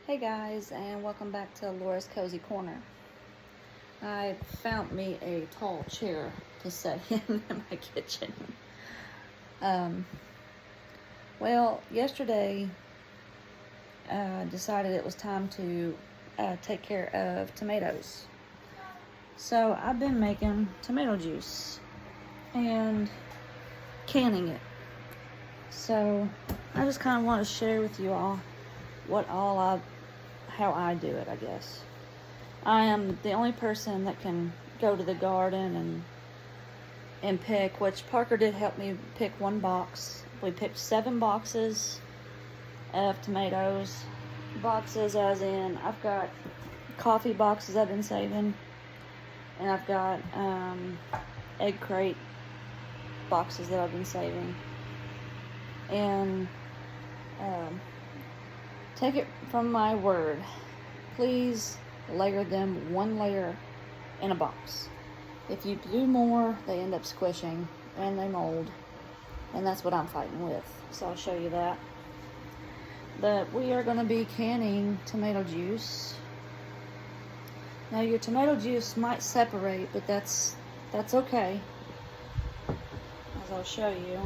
Hey guys, and welcome back to Laura's Cozy Corner. I found me a tall chair to set in my kitchen. Well, yesterday decided it was time to take care of tomatoes. So I've been making tomato juice and canning it. So I just kind of want to share with you all how I do it, I guess. I am the only person that can go to the garden and pick, which Parker did help me pick one box. We picked 7 boxes of tomatoes. Boxes as in, I've got coffee boxes I've been saving, and I've got egg crate boxes that I've been saving. And take it from my word, please layer them 1 layer in a box. If you do more, they end up squishing and they mold, and that's what I'm fighting with. So I'll show you that. But we are going to be canning tomato juice. Now your tomato juice might separate, but that's okay, as I'll show you.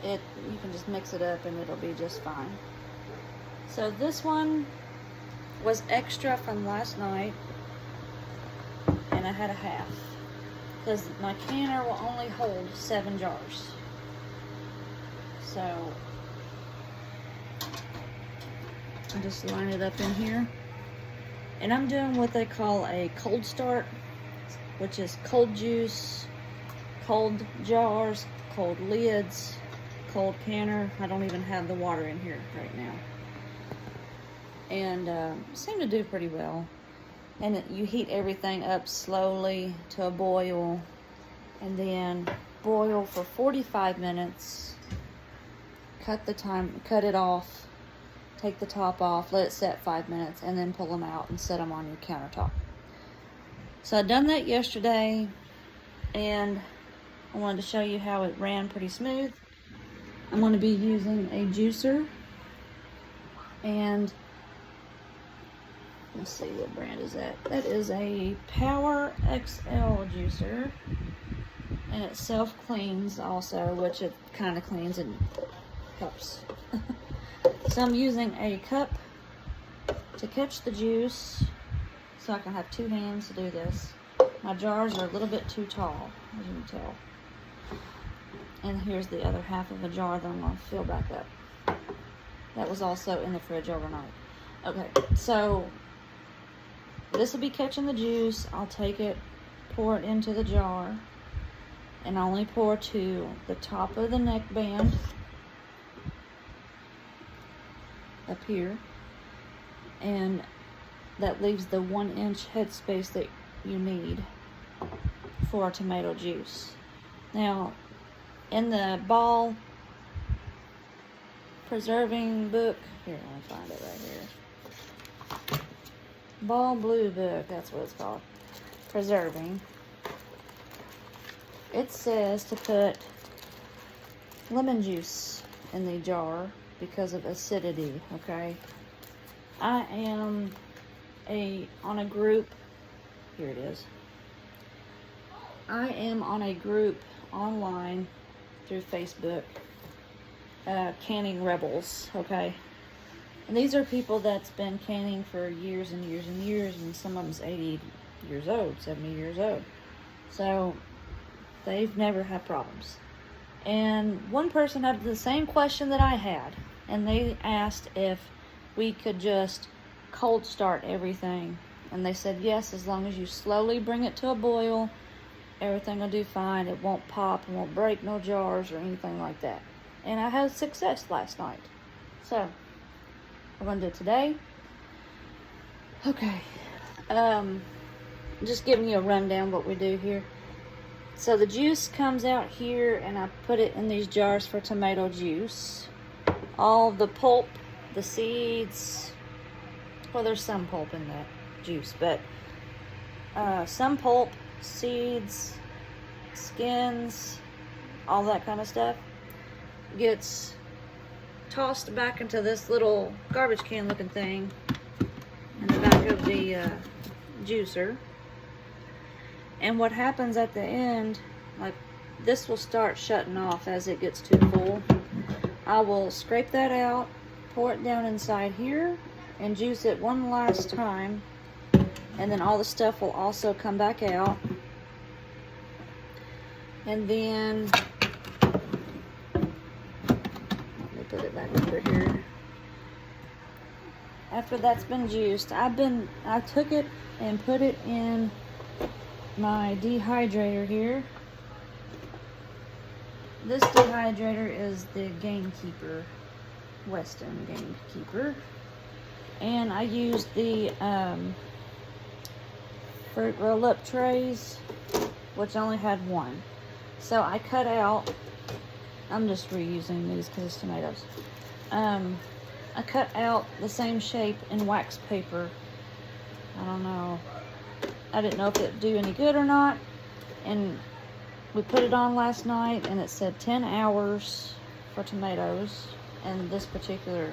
You can just mix it up and it'll be just fine. So this one was extra from last night, and I had a half because my canner will only hold 7 jars. So I just line it up in here, and I'm doing what they call a cold start, which is cold juice, cold jars, cold lids, cold canner. I don't even have the water in here right now, and seem to do pretty well. And you heat everything up slowly to a boil, and then boil for 45 minutes. Cut it off, take the top off, let it set 5 minutes, and then pull them out and set them on your countertop. So I done that yesterday, and I wanted to show you how it ran pretty smooth. I'm going to be using a juicer, and let's see, what brand is that? That is a Power XL juicer, and it self-cleans also, which it kind of cleans and helps. So I'm using a cup to catch the juice, so I can have 2 hands to do this. My jars are a little bit too tall, as you can tell. And here's the other half of a jar that I'm going to fill back up. That was also in the fridge overnight. Okay, so this will be catching the juice. I'll take it, pour it into the jar, and I only pour to the top of the neck band up here, and that leaves the 1-inch headspace that you need for tomato juice. Now, in the ball preserving book, here, let me find it right here. Ball blue book, that's what it's called. Preserving. It says to put lemon juice in the jar because of acidity, okay? I am on a group, here it is. I am on a group online through Facebook, Canning Rebels, okay? And these are people that's been canning for years and years and years, and some of them's 80 years old, 70 years old. So they've never had problems. And one person had the same question that I had, and they asked if we could just cold start everything. And they said yes, as long as you slowly bring it to a boil, everything will do fine. It won't pop, it won't break no jars or anything like that. And I had success last night. So we're going to do it today. Okay. Just giving you a rundown what we do here. So the juice comes out here, and I put it in these jars for tomato juice. All the pulp, the seeds, well, there's some pulp in that juice, but some pulp, seeds, skins, all that kind of stuff gets tossed back into this little garbage can looking thing in the back of the juicer. And what happens at the end, like this will start shutting off as it gets too full. I will scrape that out, pour it down inside here, and juice it one last time. And then all the stuff will also come back out. And then, let me put it back over here. After that's been juiced, I took it and put it in my dehydrator here. This dehydrator is the Gamekeeper, Weston Gamekeeper. And I used the fruit roll-up trays, which only had one. So I cut out, I'm just reusing these because it's tomatoes. I cut out the same shape in wax paper. I don't know. I didn't know if it'd do any good or not. And we put it on last night and it said 10 hours for tomatoes and this particular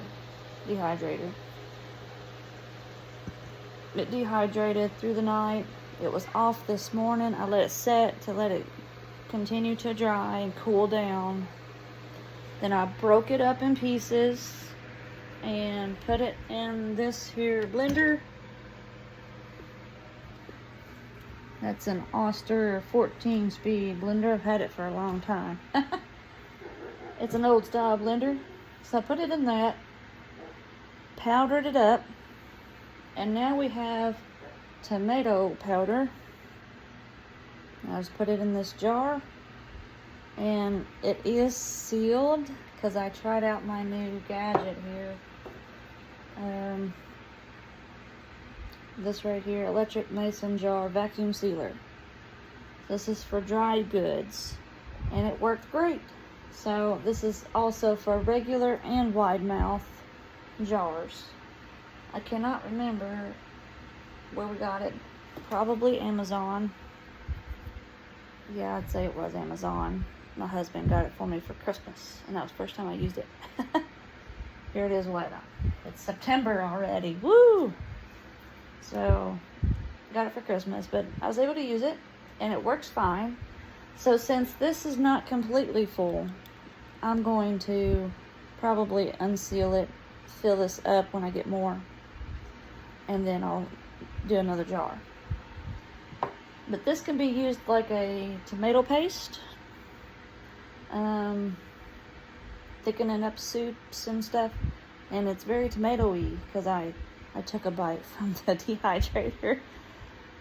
dehydrator. It dehydrated through the night. It was off this morning. I let it set to let it continue to dry and cool down. Then I broke it up in pieces and put it in this here blender. That's an Oster 14-speed blender. I've had it for a long time. It's an old style blender. So I put it in that, powdered it up, and now we have tomato powder. I just put it in this jar, and it is sealed because I tried out my new gadget here. This right here, electric mason jar vacuum sealer. This is for dried goods, and it worked great. So this is also for regular and wide mouth jars. I cannot remember where we got it. Probably Amazon. Yeah, I'd say it was Amazon. My husband got it for me for Christmas, and that was the first time I used it. Here it is later. It's September already. Woo! So, got it for Christmas, but I was able to use it, and it works fine. So since this is not completely full, I'm going to probably unseal it, fill this up when I get more, and then I'll do another jar. But this can be used like a tomato paste, thickening up soups and stuff, and it's very tomato-y because I took a bite from the dehydrator.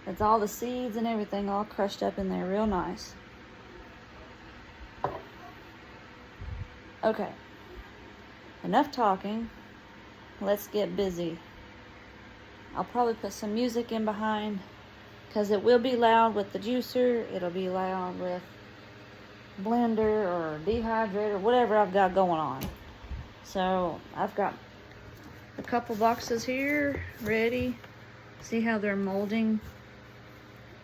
It's all the seeds and everything all crushed up in there real nice. Okay, enough talking. Let's get busy. I'll probably put some music in behind because it will be loud with the juicer. It'll be loud with blender or dehydrator, whatever I've got going on. So I've got a couple boxes here ready. See how they're molding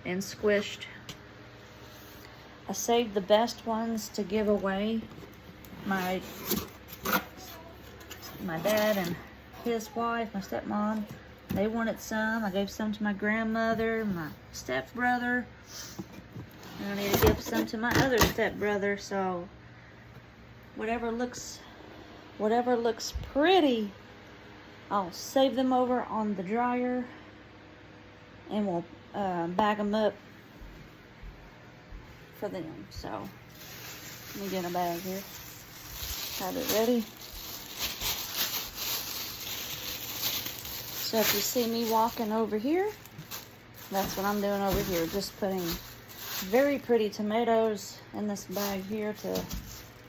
and squished. I saved the best ones to give away. My dad and his wife, my stepmom, they wanted some. I gave some to my grandmother, my stepbrother, and I need to give some to my other stepbrother. So whatever looks pretty, I'll save them over on the dryer, and we'll bag them up for them. So let me get a bag here. Have it ready. So if you see me walking over here, that's what I'm doing over here. Just putting very pretty tomatoes in this bag here to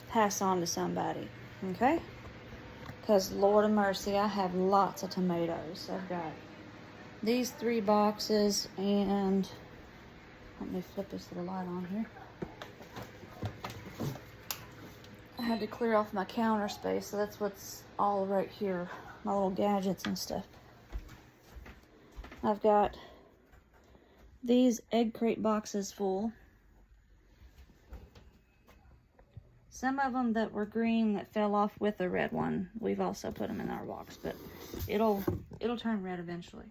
pass on to somebody. Okay? Because Lord of mercy, I have lots of tomatoes. I've got these 3 boxes, and let me flip this little light on here. I had to clear off my counter space, so that's what's all right here. My little gadgets and stuff. I've got these egg crate boxes full. Some of them that were green that fell off with the red one, we've also put them in our box, but it'll turn red eventually.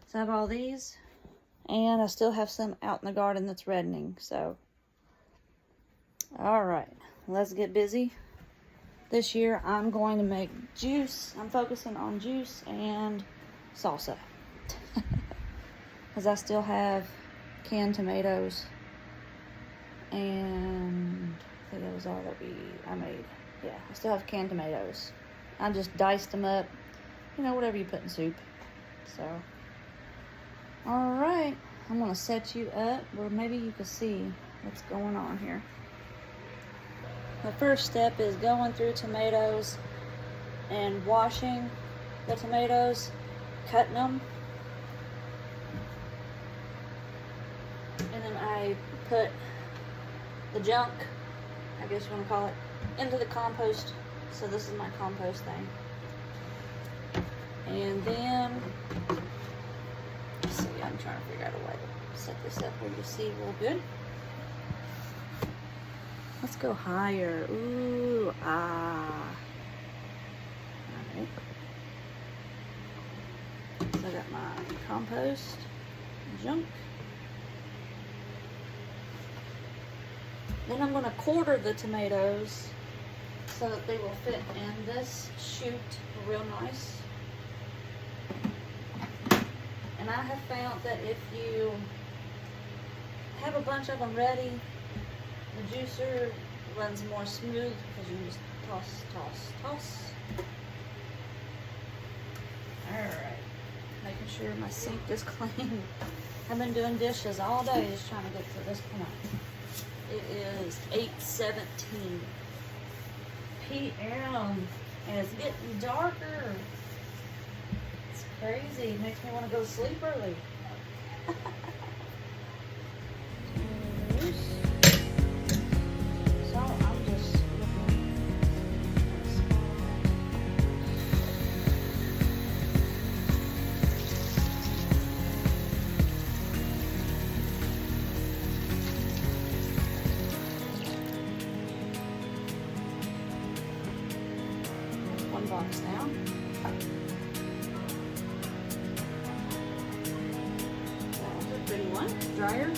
So I have all these, and I still have some out in the garden that's reddening, so. All right, let's get busy. This year I'm going to make juice. I'm focusing on juice and salsa. Because I still have canned tomatoes, and I think that was all that I made. Yeah, I still have canned tomatoes. I just diced them up, you know, whatever you put in soup. So, all right, I'm gonna set you up where maybe you can see what's going on here. The first step is going through tomatoes and washing the tomatoes, cutting them. And then I put the junk, I guess you want to call it, into the compost. So this is my compost thing. And then, let's see, I'm trying to figure out a way to set this up where you see real good. Let's go higher. Ooh, ah. Alright. So I got my compost, junk. Then I'm going to quarter the tomatoes so that they will fit in this chute real nice. And I have found that if you have a bunch of them ready, the juicer runs more smooth because you just toss, toss, toss. Alright, making sure my sink is clean. I've been doing dishes all day just trying to get to this point. It is 8:17 p.m. and it's getting darker. It's crazy. It makes me want to go to sleep early. So I'm just looking. One box now. That's a pretty one. Dryer.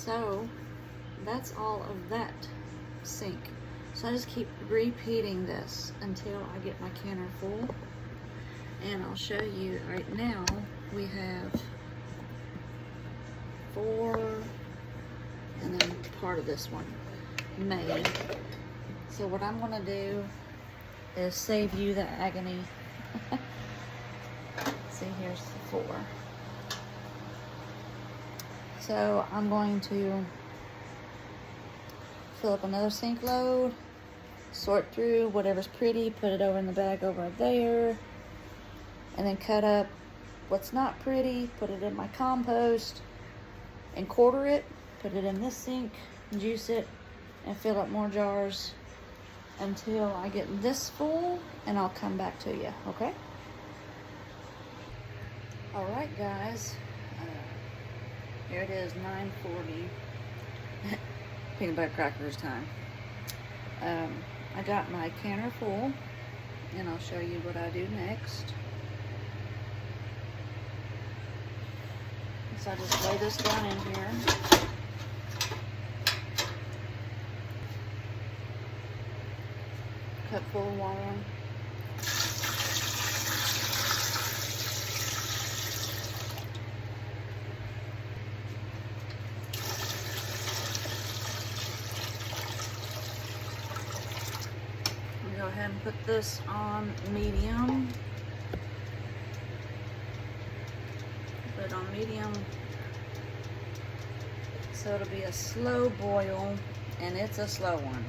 So that's all of that sink. So I just keep repeating this until I get my canner full. And I'll show you right now, we have 4, and then part of this one made. So what I'm gonna do is save you the agony. See, here's the 4. So I'm going to fill up another sink load, sort through whatever's pretty, put it over in the bag over there, and then cut up what's not pretty, put it in my compost, and quarter it, put it in this sink, juice it, and fill up more jars until I get this full, and I'll come back to you, okay? All right, guys, here it is, 9:40, peanut butter crackers time. I got my canner full, and I'll show you what I do next. So I just lay this down in here. Cup full of water. Go ahead and put this on medium. Put it on medium. So it'll be a slow boil, and it's a slow one.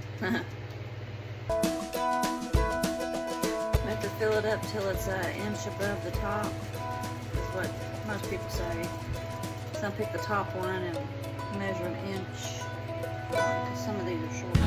Make her fill it up till it's an inch above the top. Is what most people say. Some pick the top one and measure an inch. Some of these are shorter.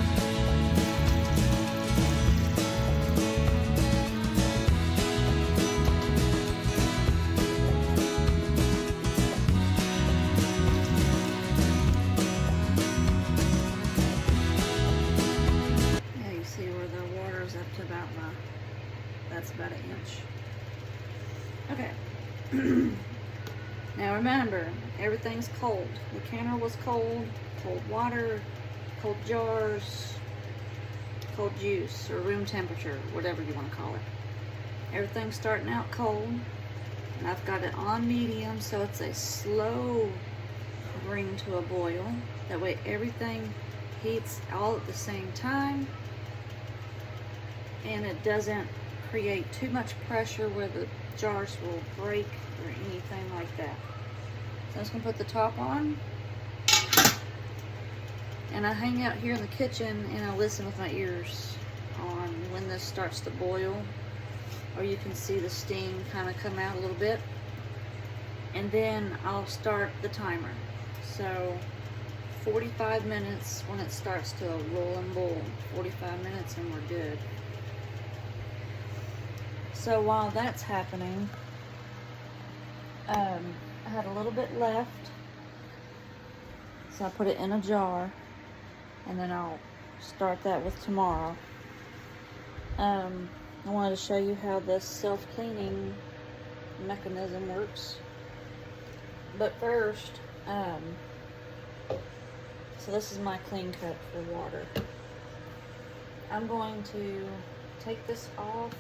That's about an inch. Okay. Now remember, everything's cold. The canner was cold, cold water, cold jars, cold juice, or room temperature, whatever you want to call it. Everything's starting out cold, and I've got it on medium, so it's a slow bring to a boil. That way everything heats all at the same time, and it doesn't create too much pressure where the jars will break or anything like that. So I'm just gonna put the top on, and I hang out here in the kitchen and I listen with my ears on when this starts to boil, or you can see the steam kind of come out a little bit, and then I'll start the timer. So 45 minutes when it starts to roll and boil. 45 minutes and we're good. So while that's happening, I had a little bit left, so I put it in a jar, and then I'll start that with tomorrow. I wanted to show you how this self-cleaning mechanism works. But first, so this is my clean cup for water. I'm going to take this off.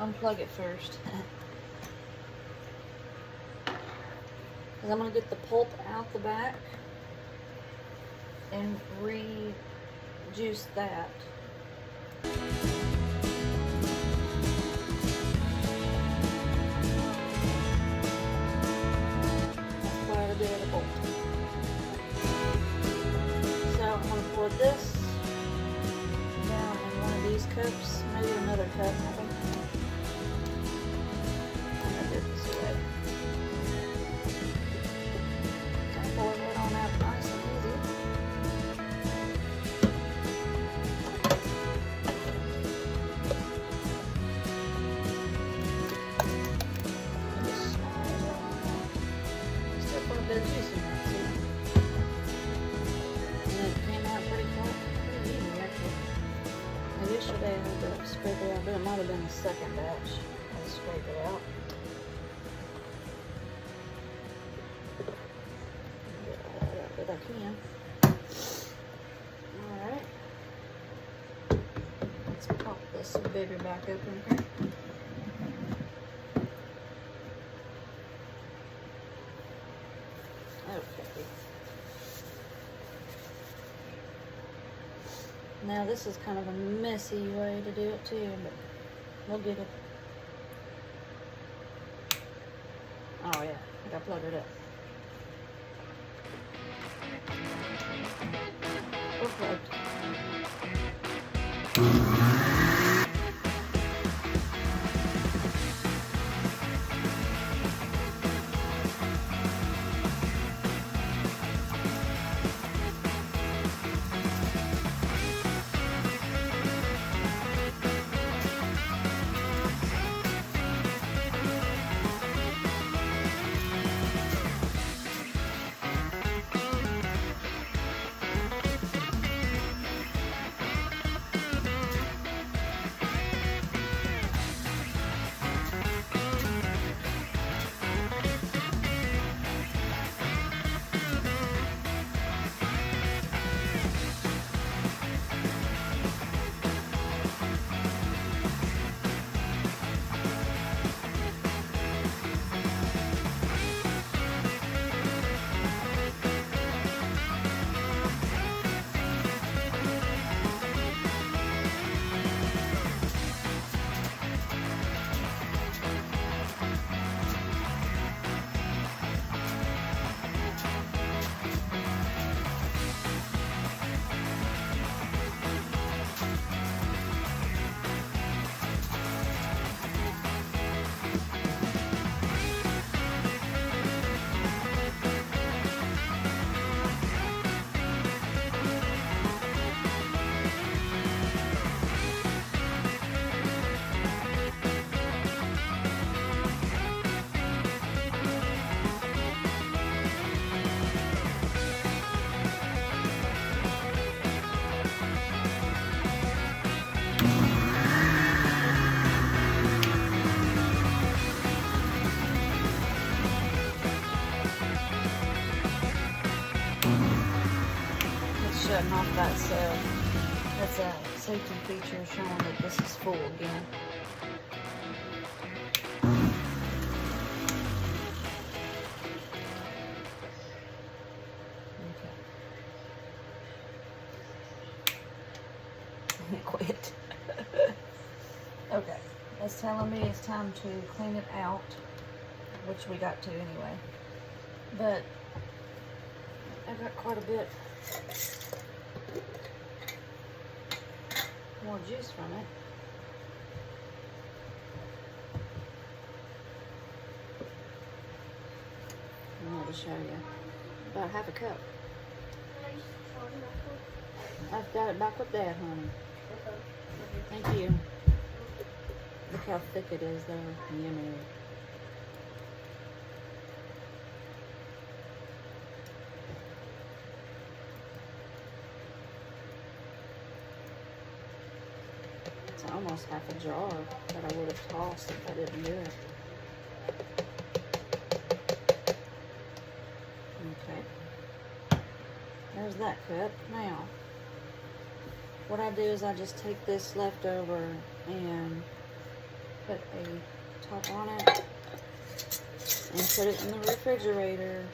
Unplug it first, because I'm going to get the pulp out the back and re-juice that. That's quite a bit of pulp. So I'm going to pour this down in one of these cups, maybe another cup. I think. Pour it on out nice and easy. Still quite a bit of juice in there, see? And it came out pretty easy, actually. Now, yesterday I had to scrape it out, but it might have been the second batch I scraped it out. Get all that that I can. Alright. Let's pop this baby back open here. Okay. Now this is kind of a messy way to do it too, but we'll get it. Oh yeah, I got plugged it up. We're plugged. Shutting off that cell. That's a safety feature showing that this is full again. Okay. Quit. Okay. It's telling me it's time to clean it out, which we got to anyway. But I got quite a bit more juice from it. I wanted to show you. About half a cup. I've got it back up there, honey. Thank you. Look how thick it is though. Yummy. It's almost half a jar that I would have tossed if I didn't do it. Okay. There's that cup. Now, what I do is I just take this leftover and put a top on it and put it in the refrigerator,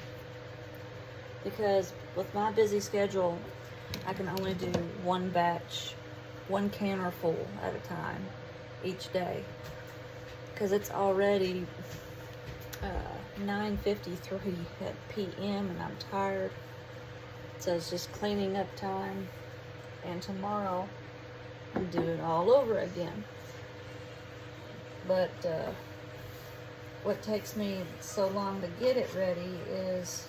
because with my busy schedule, I can only do one batch, one canner full at a time each day, because it's already 9:53 p.m. and I'm tired, so it's just cleaning up time, and tomorrow I'll do it all over again. But what takes me so long to get it ready is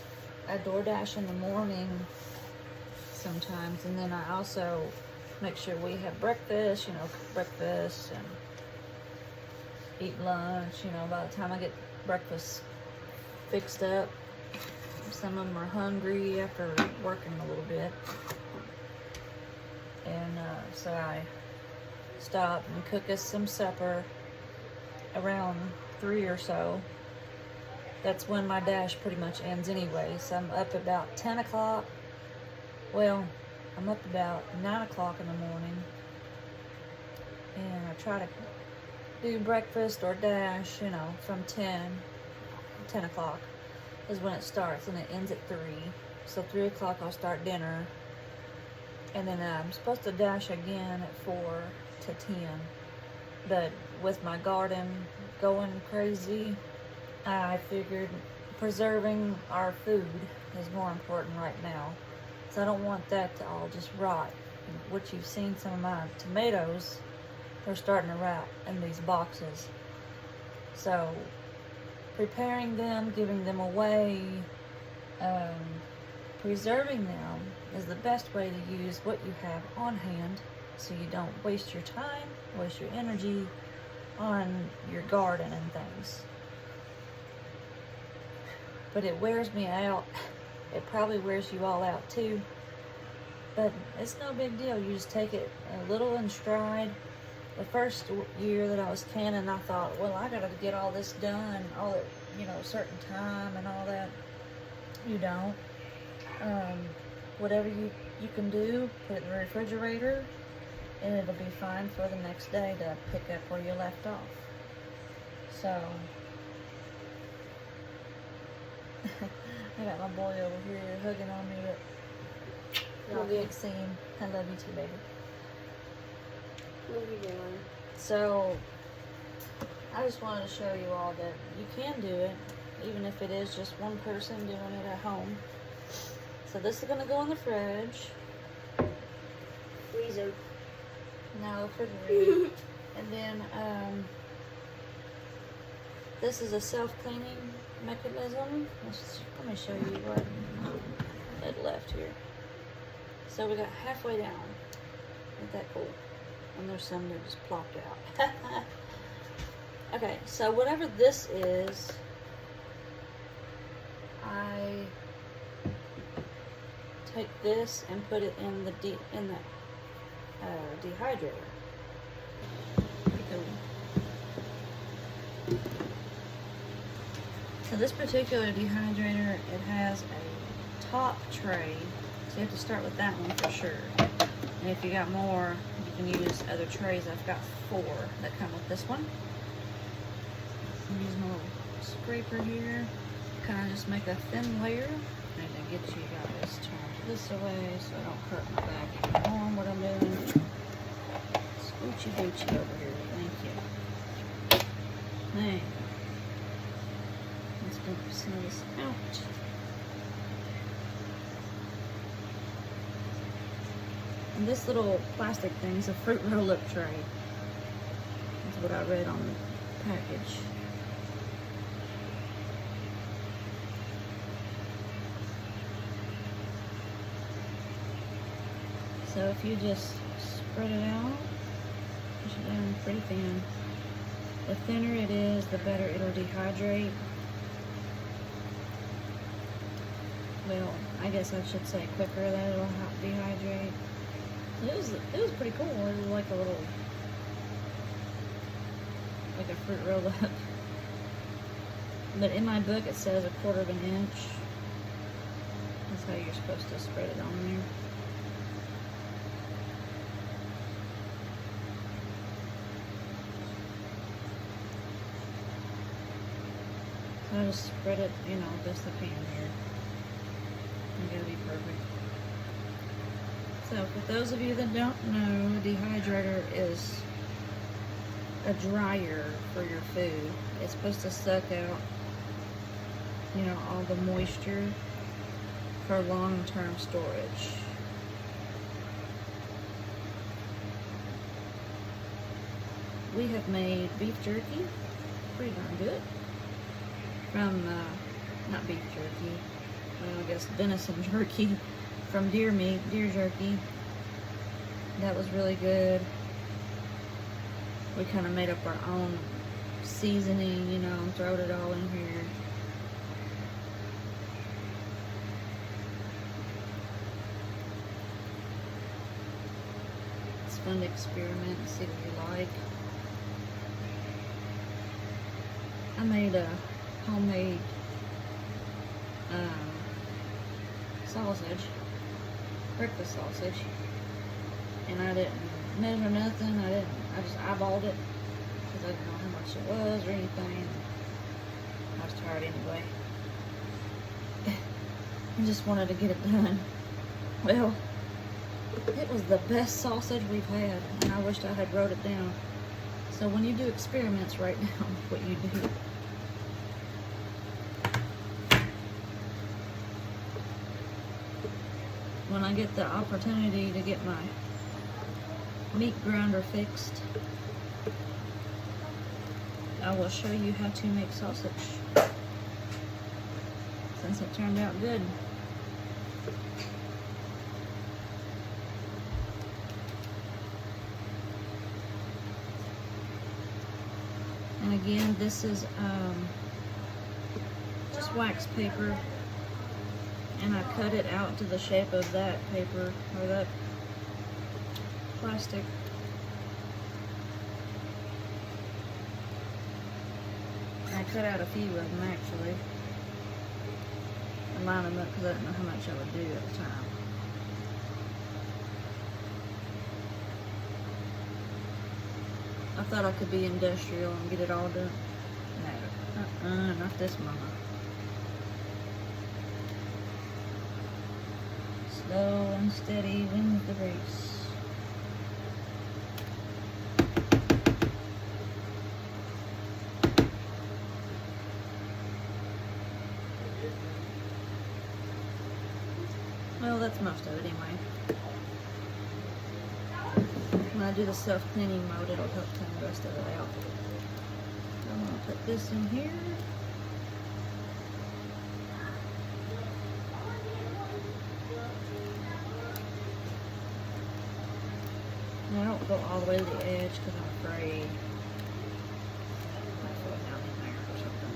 I DoorDash in the morning sometimes, and then I also make sure we have breakfast, cook breakfast and eat lunch. By the time I get breakfast fixed up, some of them are hungry after working a little bit, and so I stop and cook us some supper around 3 or so, that's when my dash pretty much ends anyway. So I'm up about 10 o'clock. Well, I'm up about 9 o'clock in the morning. And I try to do breakfast or dash, you know, from 10 o'clock is when it starts, and it ends at 3. So 3 o'clock I'll start dinner. And then I'm supposed to dash again at 4 to 10. But with my garden going crazy, I figured preserving our food is more important right now. So I don't want that to all just rot. What you've seen, some of my tomatoes, they're starting to rot in these boxes. So preparing them, giving them away, preserving them is the best way to use what you have on hand, so you don't waste your time, waste your energy on your garden and things. But it wears me out. It probably wears you all out too. But it's no big deal. You just take it a little in stride. The first year that I was canning, I thought, well, I gotta get all this done, all at, you know, a certain time and all that. You don't. Whatever you can do, put it in the refrigerator, and it'll be fine for the next day to pick up where you left off. So, I got my boy over here hugging on me, but y'all can't see him. I love you too, baby. What are you doing? So, I just wanted to show you all that you can do it, even if it is just one person doing it at home. So this is going to go in the fridge. Freezer. No, refrigerator. And then, this is a self-cleaning mechanism. Let me show you what it left here. So we got halfway down. Isn't that cool? And there's some that just plopped out. Okay, so whatever this is, I take this and put it in the dehydrator. So this particular dehydrator, it has a top tray, so you have to start with that one for sure. And if you got more, you can use other trays. I've got 4 that come with this one. I'm using a little scraper here, kind of just make a thin layer. I need to get you guys turned this away so I don't hurt my back even more what I'm doing. Scoochy boochie over here, thank you. Hey, let's get some of this out. And this little plastic thing is a fruit roll-up tray. That's what I read on the package. So if you just spread it out, push it down pretty thin. The thinner it is, the better it'll dehydrate. Well, I guess I should say quicker that it'll dehydrate. It was pretty cool. It was like a little, like a fruit roll up. But in my book it says 1/4 of an inch. That's how you're supposed to spread it on there. So I just spread it, you know, best I can here. It's gonna be perfect. So for those of you that don't know, a dehydrator is a dryer for your food. It's supposed to suck out, you know, all the moisture for long-term storage. We have made beef jerky, pretty darn good. From, not beef jerky, well, I guess venison jerky from deer jerky. That was really good. We kind of made up our own seasoning, you know, and throwed it all in here. It's fun to experiment and see what you like. I made a homemade sausage, breakfast sausage, and I didn't measure nothing. I just eyeballed it because I didn't know how much it was or anything. I was tired anyway. I just wanted to get it done. Well, it was the best sausage we've had, and I wished I had wrote it down. So when you do experiments, write down what you do. When I get the opportunity to get my meat grinder fixed, I will show you how to make sausage, since it turned out good. And again, this is just wax paper, and I cut it out to the shape of that paper, or that plastic. I cut out a few of them actually, and line them up because I didn't know how much I would do at the time. I thought I could be industrial and get it all done. No, not this mama. Slow and steady wins the race. Well, that's most of it anyway. When I do the self-cleaning mode, it'll help clean the rest of it out. I'm going to put this in here. And I don't go all the way to the edge because I'm afraid I might throw it down in there or something.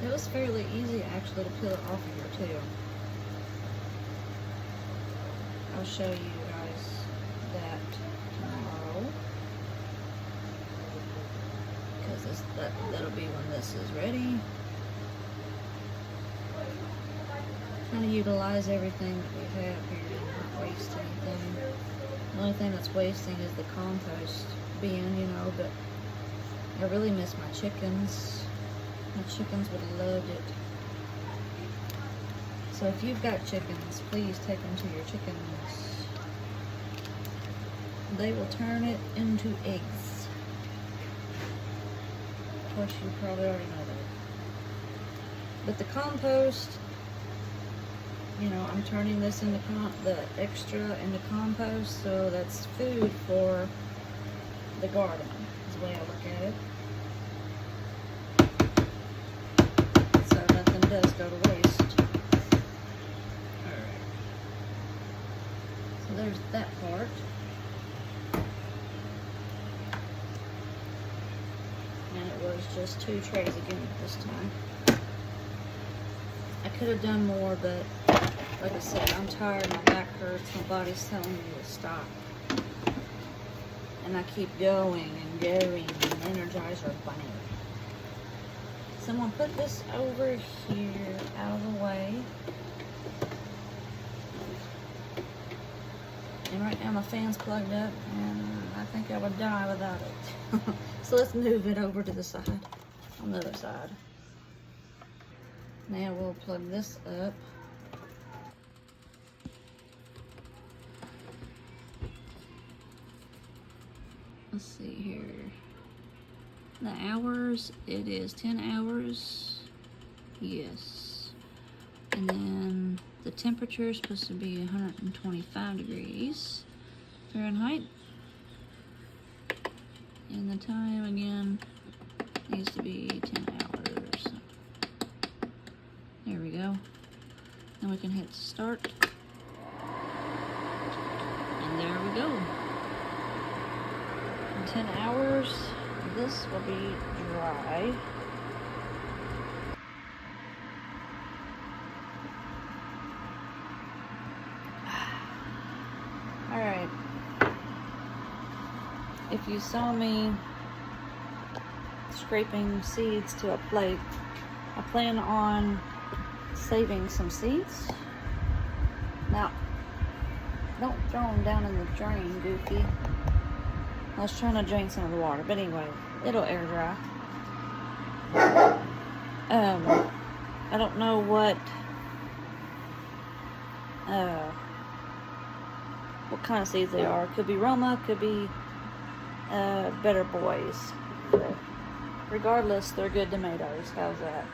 It was fairly easy actually to peel it off of here too. I'll show you guys that tomorrow, because that'll be when this is ready. Trying to utilize everything that we have here and not waste anything. The only thing that's wasting is the compost bin, you know, but I really miss my chickens. My chickens would have loved it. So if you've got chickens, please take them to your chickens. They will turn it into eggs. Of course, you probably already know that. But the compost, you know, I'm turning this into the extra into compost, so that's food for the garden, is the way I look at it. Does go to waste. Alright. So there's that part. And it was just 2 trays again this time. I could have done more, but like I said, I'm tired, my back hurts, my body's telling me to stop. And I keep going and going, and Energizer Bunny. Someone put this over here, out of the way. And right now my fan's plugged up, and I think I would die without it. So let's move it over to the side, on the other side. Now we'll plug this up. Let's see here. The hours, it is 10 hours, yes. And then the temperature is supposed to be 125 degrees Fahrenheit. And the time, again, needs to be 10 hours. There we go. Then we can hit start. And there we go. In 10 hours, this will be dry. you saw me scraping seeds to a plate, I plan on saving some seeds. Now, don't throw them down in the drain, Goofy. I was trying to drain some of the water, but anyway, it'll air dry. I don't know what kind of seeds they are. Could be Roma, could be Better Boys. But regardless, they're good tomatoes. How's that?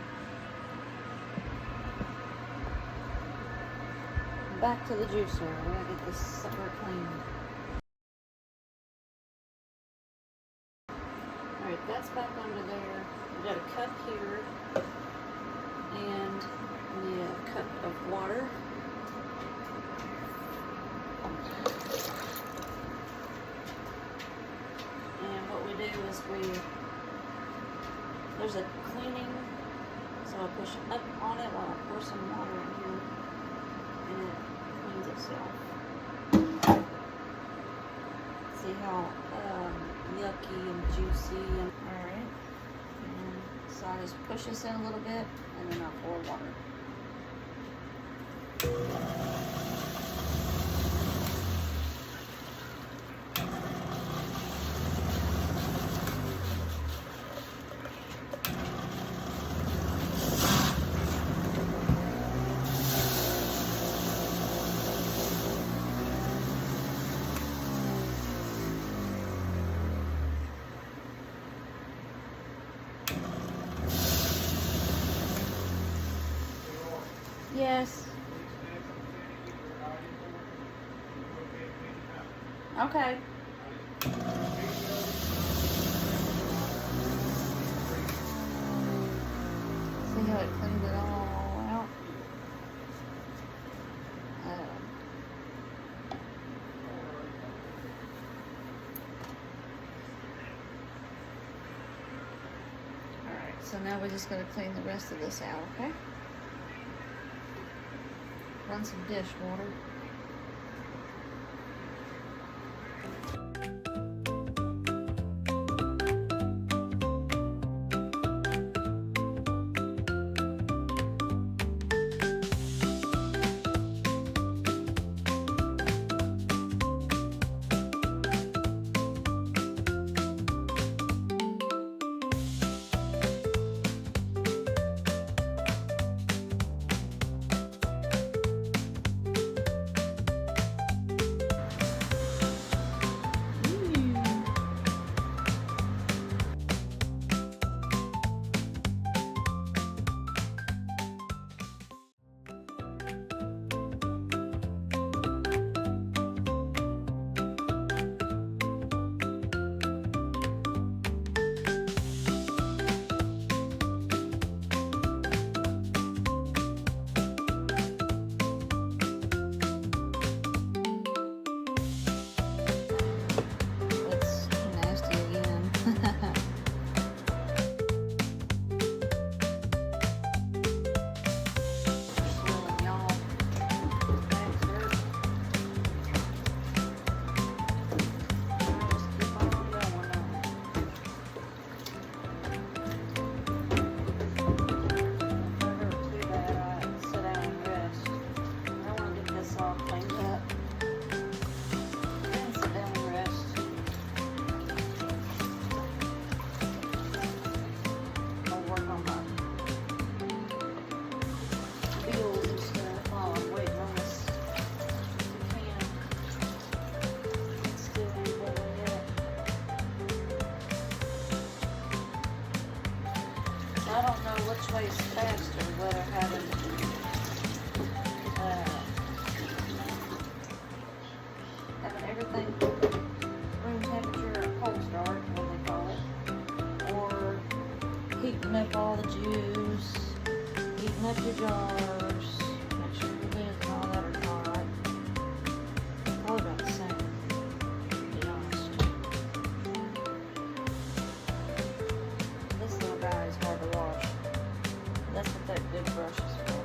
Back to the juicer. We gotta get this sucker clean. Alright, that's back under there. We got a cup here and we need a cup of water. And what we do is there's a cleaning, so I push up on it while I pour some water in here, and it cleans itself. See how yucky and juicy. And alright, so I just push this in a little bit, and then I pour water. Yes. Okay. See how it cleaned it all out? Alright, so now we're just going to clean the rest of this out, okay? Run some dish water. I don't know which way is faster, whether having everything room temperature or cold start, what they call it, or heating up all the juice, heating up your jars, make sure your lids and all that are hot. Probably about the same, to be honest. This little guy is hard to wash. That's what that big brush is for.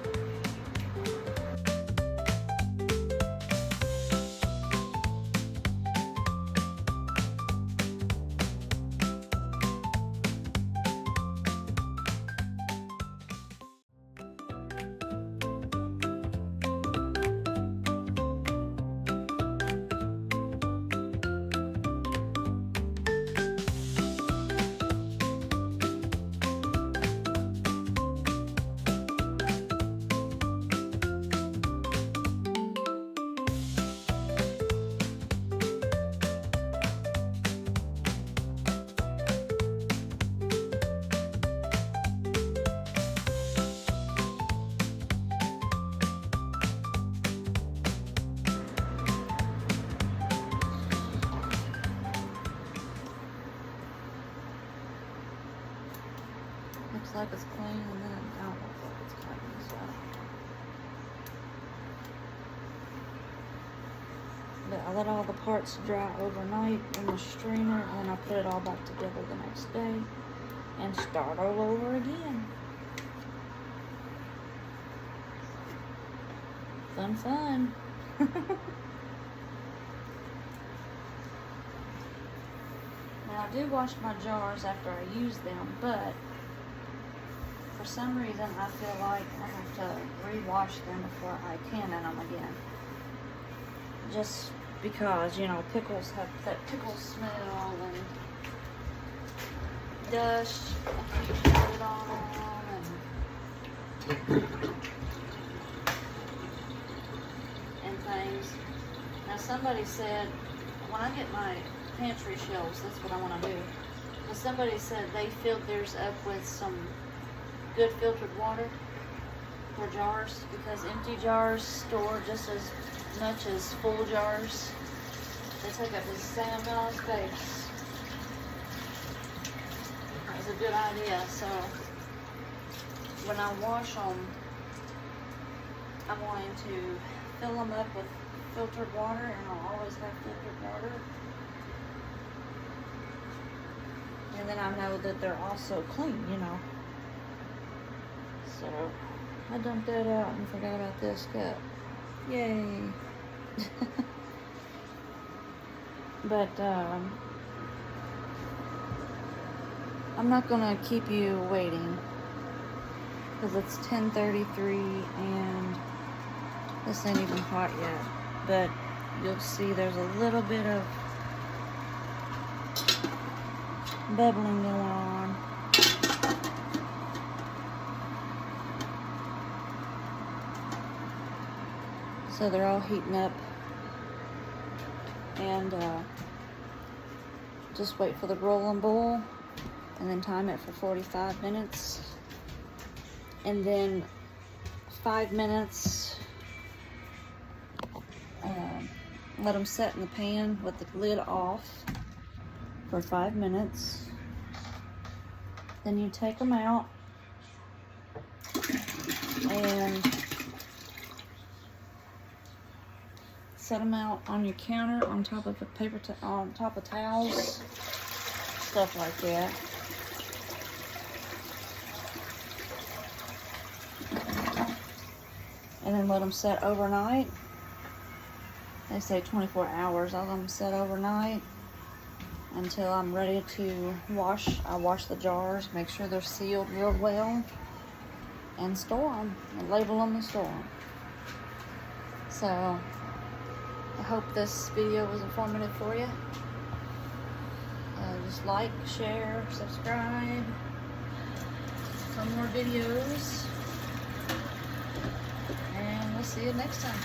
Looks like it's clean, and then it don't look like it's clean, so. But I let all the parts dry overnight in the strainer, and then I put it all back together the next day and start all over again. Fun, fun. Now, I do wash my jars after I use them, but for some reason I feel like I have to re-wash them before I can in them again. Just because, you know, pickles have that pickle smell and dust accumulated on them and things. Now, somebody said, when I get my pantry shelves, that's what I want to do. But somebody said they filled theirs up with some good filtered water for jars, because empty jars store just as much as full jars. They take up the same amount of space. That was a good idea. So when I wash them, I'm going to fill them up with filtered water, and I'll always have filtered water. And then I know that they're also clean, you know. So I dumped that out and forgot about this cup. Yay. But I'm not gonna keep you waiting, because it's 10:33 and this ain't even hot yet. But you'll see there's a little bit of bubbling going on. So they're all heating up, and just wait for the rolling boil, and then time it for 45 minutes, and then 5 minutes, let them set in the pan with the lid off for 5 minutes. Then you take them out and set them out on your counter on top of a paper on top of towels, stuff like that. And then let them set overnight. They say 24 hours. I let them set overnight until I'm ready to wash. I wash the jars, make sure they're sealed real well, and store them, and label them and store them. So I hope this video was informative for you. Just like, share, subscribe for more videos, and we'll see you next time.